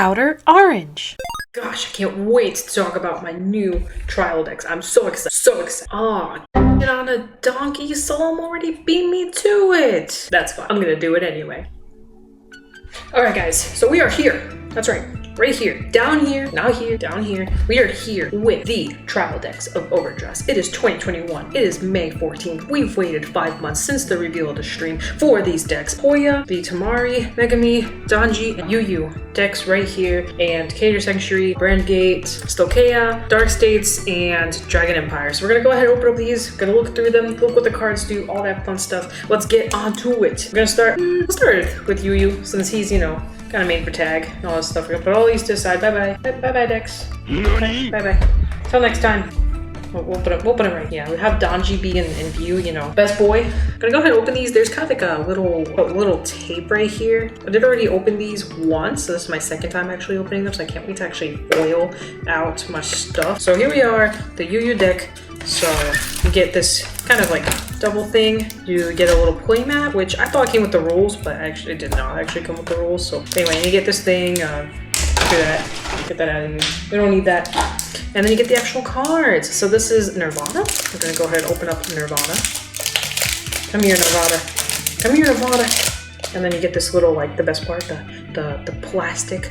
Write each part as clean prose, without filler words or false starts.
OuterOrange. Gosh, I can't wait to talk about my new trial decks. I'm so excited, so excited. Oh, get on a donkey, Solemn already beat me to it. That's fine, I'm gonna do it anyway. All right, guys, so we are here. That's right, right here, down here, not here, down here. We are here with the trial decks of overdress. It is 2021, it is May 14th. We've waited 5 months since the reveal of the stream for these decks. Hoya, the Tamari, Megami, Donji, and Yu decks right here, and Keter Sanctuary, Brandgate, Stoicheia, Dark States, and Dragon Empire. So we're gonna go ahead and open up these, gonna look through them, look what the cards do, all that fun stuff. Let's get onto it. We're gonna start, let's start with Yu since he's, you know, kind of made for tag and all this stuff. We're gonna put all these to the side. Bye-bye. Bye-bye, decks. Bye-bye. Till next time. We'll put them right. Yeah, we have Donji be in view, you know. Best boy. I'm gonna go ahead and open these. There's kind of like a little tape right here. I did already open these once, so this is my second time actually opening them, so I can't wait to actually foil out my stuff. So here we are, the Yu deck. So you get this kind of like double thing. You get a little play mat, which I thought came with the rules, but actually it did not actually come with the rules. So anyway, you get this thing. Get that out of here. We don't need that. And then you get the actual cards. So this is Nirvana. I'm gonna go ahead and open up Nirvana. Come here, Nirvana. Come here, Nirvana. And then you get this little, like, the best part, the plastic,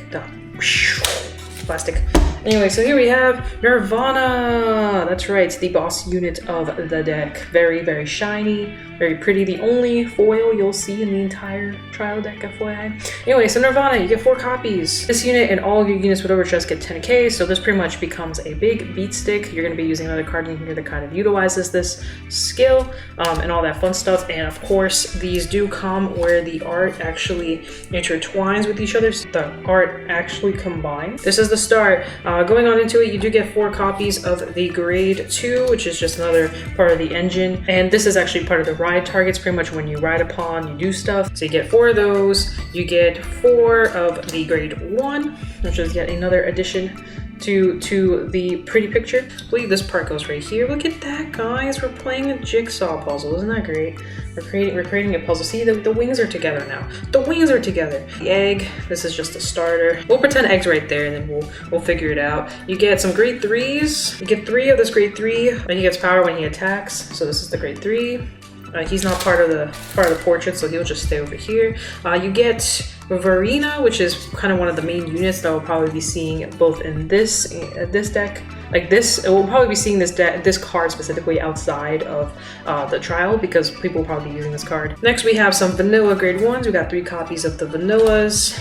plastic. Anyway, so here we have Nirvana. That's right, it's the boss unit of the deck. Very, very shiny, very pretty. The only foil you'll see in the entire trial deck, FYI. Anyway, so Nirvana, you get 4 copies. This unit and all of your units with overdress get 10k, so this pretty much becomes a big beat stick. You're going to be using another card in here that kind of utilizes this skill and all that fun stuff. And of course, these do come where the art actually intertwines with each other. So the art actually combines. This is the start. Going on into it, you do get 4 copies of the grade 2, which is just another part of the engine. And this is actually part of the ride targets. Pretty much when you ride upon, you do stuff. So you get 4 of those. You get 4 of the grade 1, which is yet another addition to the pretty picture. I believe this part goes right here. Look at that, guys. We're playing a jigsaw puzzle. Isn't that great? We're creating a puzzle. See, the wings are together now. The wings are together. The egg, this is just a starter. We'll pretend egg's right there and then we'll figure it out. You get some grade 3s. You get 3 of this grade 3. And he gets power when he attacks. So this is the grade 3. He's not part of the portrait, so he'll just stay over here. You get Varina, which is kind of one of the main units that we'll probably be seeing both in this deck. Like this, we'll probably be seeing this card specifically outside of the trial because people will probably be using this card. Next, we have some vanilla grade 1s. We got 3 copies of the vanillas.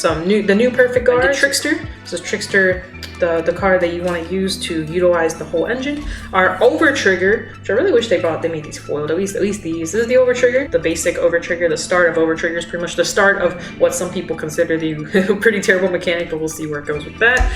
The new perfect guard. The Trickster. This is Trickster, the card that you want to use to utilize the whole engine. Our over trigger, which I really wish they made these foiled, at least these. This is the over trigger, the basic over trigger. The start of over trigger is pretty much the start of what some people consider the pretty terrible mechanic, but we'll see where it goes with that.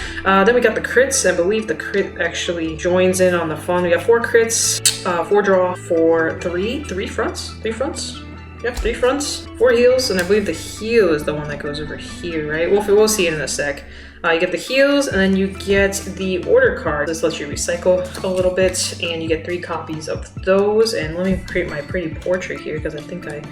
Then we got the crits. I believe the crit actually joins in on the fun. We got 4 crits, 4 draw, 3 fronts. Yep, 3 fronts, 4 heals, and I believe the heal is the one that goes over here, right? We'll see it in a sec. You get the heals, and then you get the order card. This lets you recycle a little bit, and you get 3 copies of those. And let me create my pretty portrait here because I think I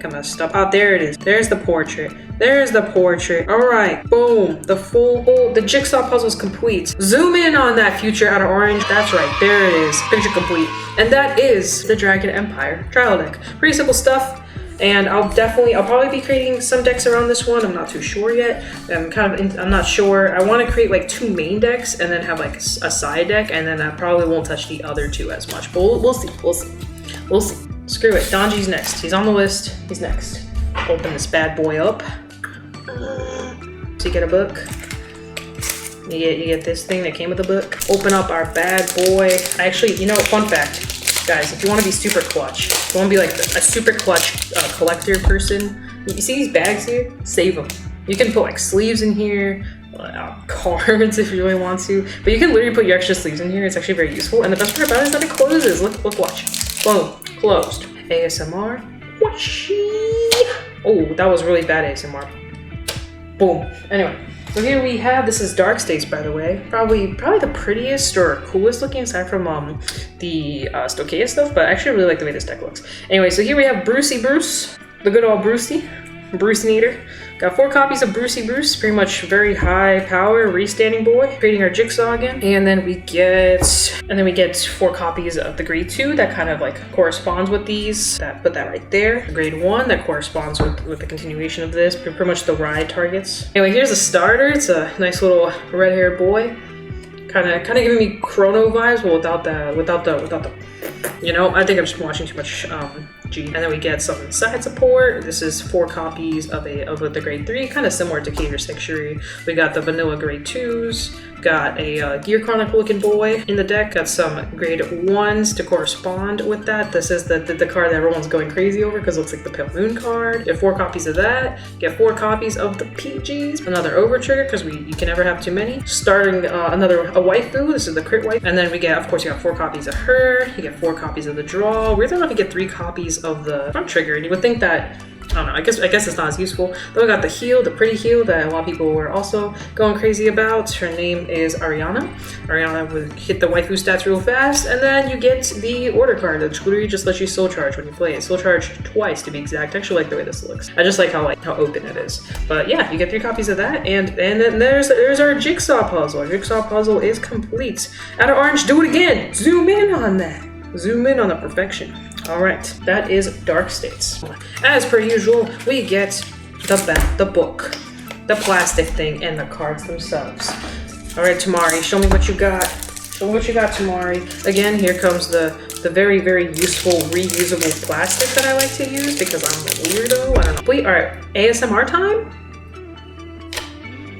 messed up. Oh, there it is. There's the portrait. There's the portrait. All right, boom. The jigsaw puzzle is complete. Zoom in on that future OuterOrange. That's right, there it is. Picture complete. And that is the Dragon Empire trial deck. Pretty simple stuff. And I'll probably be creating some decks around this one. I'm not too sure yet. I'm not sure. I want to create like 2 main decks and then have like a side deck, and then I probably won't touch the other 2 as much. But we'll see. Screw it. Donji's next. He's on the list. He's next. Open this bad boy up. So you get a book. You get this thing that came with the book. Open up our bad boy. Actually, you know, fun fact. Guys, if you want to be super clutch, if you want to be like a super clutch collector person, you see these bags here? Save them. You can put like sleeves in here, cards if you really want to, but you can literally put your extra sleeves in here. It's actually very useful, and the best part about it is that it closes. Look, watch. Boom, closed. ASMR. Oh, that was really bad ASMR. Boom. Anyway. So here we have, this is Dark States, by the way. Probably the prettiest or coolest looking aside from the Stoicheia stuff, but I actually really like the way this deck looks. Anyway, so here we have Brucey Bruce, the good old Brucey Neater. Got 4 copies of Brucey Bruce, pretty much very high power, restanding boy, creating our Jigsaw again. And then we get 4 copies of the grade 2 that kind of like corresponds with these. Put that right there. Grade 1 that corresponds with the continuation of this, pretty much the ride targets. Anyway, here's a starter. It's a nice little red-haired boy. Kind of giving me Chrono vibes, but without the, you know, I think I'm just watching too much G. And then we get some side support. This is 4 copies of the grade 3, kind of similar to Keter Sanctuary. We got the vanilla grade 2s. Got a Gear Chronicle looking boy in the deck. Got some grade 1s to correspond with that. This is the card that everyone's going crazy over because it looks like the Pale Moon card. Get 4 copies of that. Get 4 copies of the PGs. Another overtrigger because you can never have too many. Starting a waifu. This is the crit wife. And then we get, of course, you got 4 copies of her. You get 4 copies of the draw. Weirdly enough, you get 3 copies of the front trigger. And you would think that, I don't know, I guess it's not as useful. Then we got the heal, the pretty heal that a lot of people were also going crazy about. Her name is Ariana. Ariana would hit the waifu stats real fast, and then you get the order card. The Scootery just lets you soul charge when you play it. Soul charge twice to be exact. I actually like the way this looks. I just like how open it is. But yeah, you get 3 copies of that, and then there's our Jigsaw puzzle. Our Jigsaw puzzle is complete. OuterOrange, do it again. Zoom in on that. Zoom in on the perfection. All right, that is Dark States. As per usual, we get the book, the plastic thing, and the cards themselves. All right, Tamari, show me what you got. Show me what you got, Tamari. Again, here comes the very, very useful reusable plastic that I like to use because I'm a weirdo. I don't know. Wait, all right, ASMR time?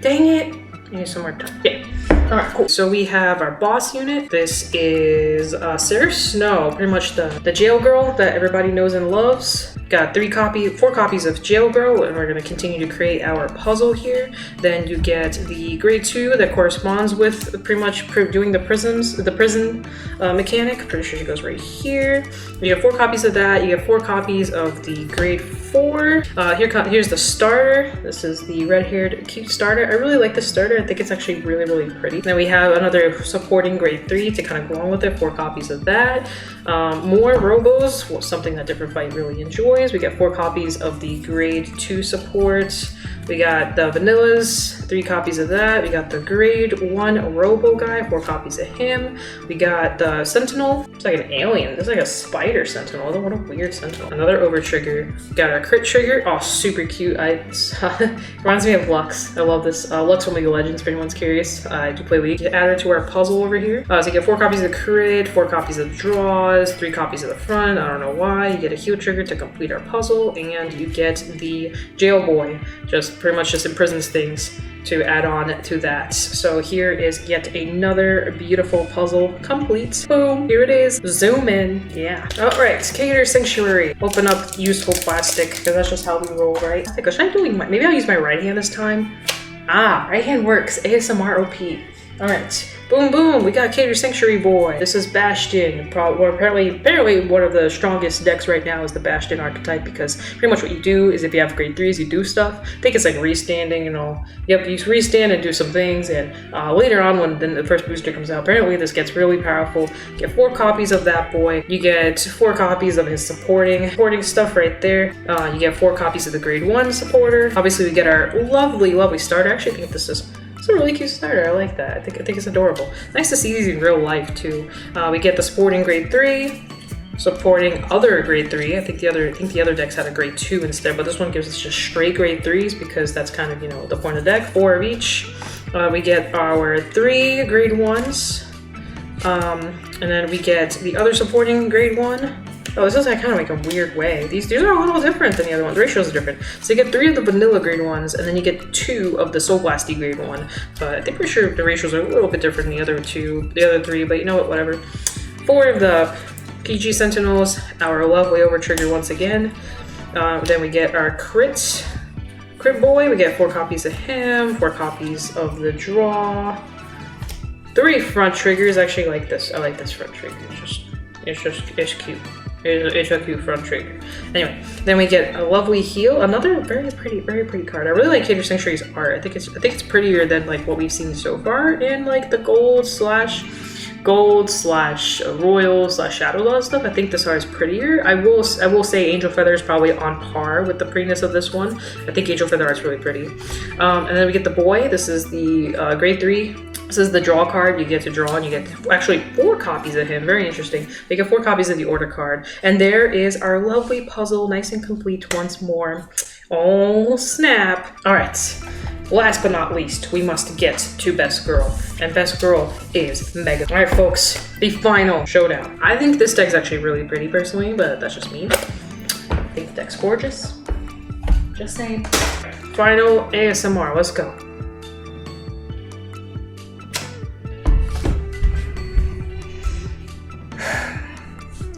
Dang it. ASMR time. Yeah. All right, cool. So we have our boss unit. This is Circe. No, pretty much the jail girl that everybody knows and loves. Got 4 copies of Jail Girl, and we're going to continue to create our puzzle here. Then you get the grade 2 that corresponds with pretty much doing the prison mechanic. Pretty sure she goes right here. You get 4 copies of that. You get 4 copies of the grade 4. Here's the starter. This is the red-haired cute starter. I really like this starter. I think it's actually really, really pretty. Then we have another supporting grade 3 to kind of go on with it. 4 copies of that. More Robos, something that Different Fight really enjoys. We get 4 copies of the grade 2 supports. We got the vanillas, 3 copies of that. We got the grade 1 Robo guy, 4 copies of him. We got the Sentinel. It's like an alien. It's like a spider Sentinel. What a weird Sentinel. Another over trigger. We got our crit trigger. Oh, super cute. Reminds me of Lux. I love this. Lux from League of Legends, if anyone's curious. I do play League. Add her to our puzzle over here. So you get 4 copies of the crit, 4 copies of the draws, 3 copies of the front. I don't know why. You get a heal trigger to complete our puzzle, and you get the jail boy. Pretty much just imprisons things to add on to that. So here is yet another beautiful puzzle complete. Boom, here it is. Zoom in. Yeah. All right, Keter Sanctuary. Open up useful plastic because that's just how we roll, right? Maybe I'll use my right hand this time. Ah, right hand works. ASMR OP. All right. Boom, boom, we got Keter Sanctuary boy. This is Bastion. Apparently one of the strongest decks right now is the Bastion archetype because pretty much what you do is if you have grade 3s, you do stuff. I think it's like restanding, you know. Yep, you restand and do some things, and later on when the first booster comes out, apparently this gets really powerful. You get 4 copies of that boy. You get 4 copies of his supporting stuff right there. You get 4 copies of the grade 1 supporter. Obviously we get our lovely, lovely starter. I actually think this is It's a really cute starter. I like that. I think it's adorable. Nice to see these in real life too. We get the sporting grade 3, supporting other grade 3. I think the other decks had a grade 2 instead, but this one gives us just straight grade 3s because that's kind of, you know, the point of the deck. 4 of each. We get our 3 grade 1s, and then we get the other supporting grade 1. Oh, this is kind of like a weird way. These are a little different than the other ones. The ratios are different. So you get 3 of the vanilla grade 1s, and then you get 2 of the Soul Blasty grade 1. But I think we're sure the ratios are a little bit different than the other 3, but you know what, whatever. 4 of the PG Sentinels, our lovely overtrigger once again. Then we get our Crit Boy. We get 4 copies of him, 4 copies of the draw. 3 front triggers. I actually like this. I like this front trigger. It's cute. It's a cute front trigger. Anyway, then we get a lovely heal. Another very pretty card. I really like Keter Sanctuary's art. I think it's prettier than like what we've seen so far in like the gold / gold slash royal slash shadow law stuff. I think this art is prettier. I will say Angel Feather is probably on par with the prettiness of this one. I think Angel Feather art's really pretty. And then we get the boy. This is the grade 3. This is the draw card. You get to draw and you get actually 4 copies of him. Very interesting. You get 4 copies of the order card. And there is our lovely puzzle, nice and complete once more. Oh snap. All right. Last but not least, we must get to Best Girl, and Best Girl is Megan. All right, folks, the final showdown. I think this deck's actually really pretty personally, but that's just me. I think the deck's gorgeous. Just saying. Final ASMR, let's go.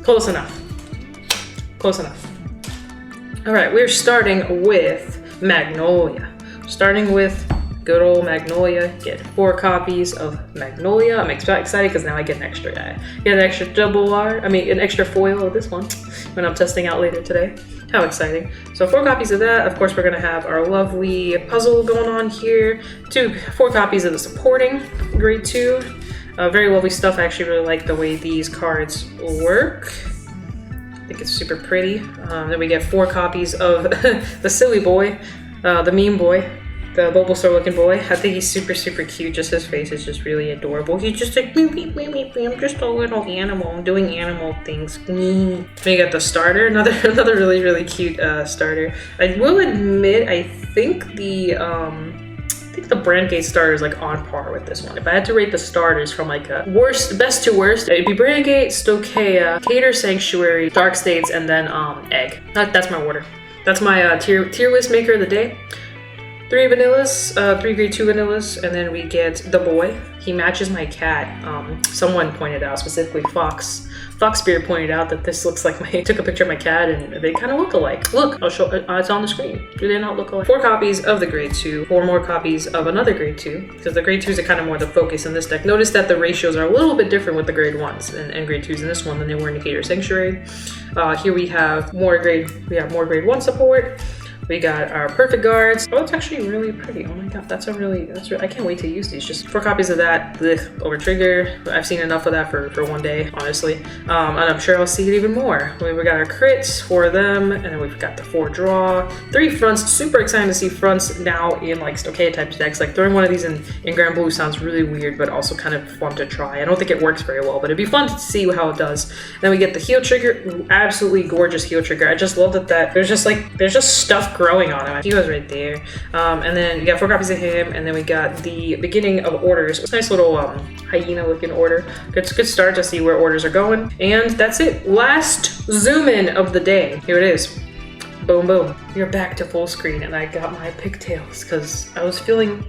Close enough. Close enough. All right, we're starting with Magnolia. Starting with good old Magnolia. Get 4 copies of Magnolia. I'm excited because now I get an extra guy. Get an extra an extra foil of this one when I'm testing out later today. How exciting. So 4 copies of that. Of course, we're gonna have our lovely puzzle going on here. 4 copies of the supporting grade 2. Very lovely stuff. I actually really like the way these cards work. I think it's super pretty. Then we get 4 copies of the silly boy. The meme boy, the Bulbasaur looking boy. I think he's super, super cute. Just his face is just really adorable. He's just like, beep, beep, beep, beep, beep. I'm just a little animal doing animal things. Then you got the starter, another really, really cute starter. I will admit, I think the Brandgate starter is like on par with this one. If I had to rate the starters from like a best to worst, it'd be Brandgate, Stoicheia, Keter, Sanctuary, Dark States, and then Egg. That's my order. That's my tier list maker of the day. 3 vanillas, 3 grade 2 vanillas, and then we get the boy. He matches my cat. Someone pointed out, specifically Fox Spirit pointed out that this looks like took a picture of my cat and they kind of look alike. Look, I'll show it's on the screen. Do they not look alike? 4 copies of the grade 2, 4 more copies of another grade 2, because the grade 2s are kind of more the focus in this deck. Notice that the ratios are a little bit different with the grade 1s and grade 2s in this one than they were in the Keter Sanctuary. Here we have more grade 1 support. We got our perfect guards. Oh, it's actually really pretty. Oh my god, that's I can't wait to use these. Just 4 copies of that. Over trigger. I've seen enough of that for one day, honestly. And I'm sure I'll see it even more. We got our crits for them, and then we've got the 4 draw. 3 fronts. Super excited to see fronts now in like Stoicheia type decks. Like throwing one of these in Grand Blue sounds really weird, but also kind of fun to try. I don't think it works very well, but it'd be fun to see how it does. Then we get the heal trigger. Absolutely gorgeous heal trigger. I just love that there's just stuff growing on him. He was right there. And then we got 4 copies of him, and then we got the beginning of orders. It's a nice little hyena looking order. Good start to see where orders are going. And that's it. Last zoom in of the day. Here it is. Boom, boom. You're back to full screen, and I got my pigtails because I was feeling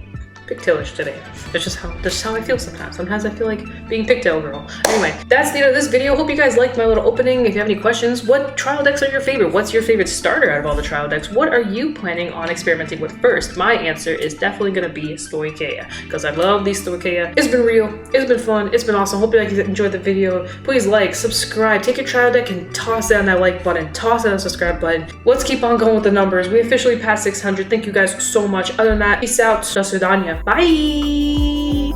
pigtailish today. That's just how I feel sometimes. Sometimes I feel like being pigtail girl. Anyway, that's the end of this video. Hope you guys liked my little opening. If you have any questions, what trial decks are your favorite? What's your favorite starter out of all the trial decks? What are you planning on experimenting with first? My answer is definitely gonna be Stoicheia, because I love these Stoicheia. It's been real, it's been fun, it's been awesome. Hope you guys enjoyed the video. Please like, subscribe, take your trial deck and toss down that like button, toss down the subscribe button. Let's keep on going with the numbers. We officially passed 600. Thank you guys so much. Other than that, peace out. До свидания. Bye!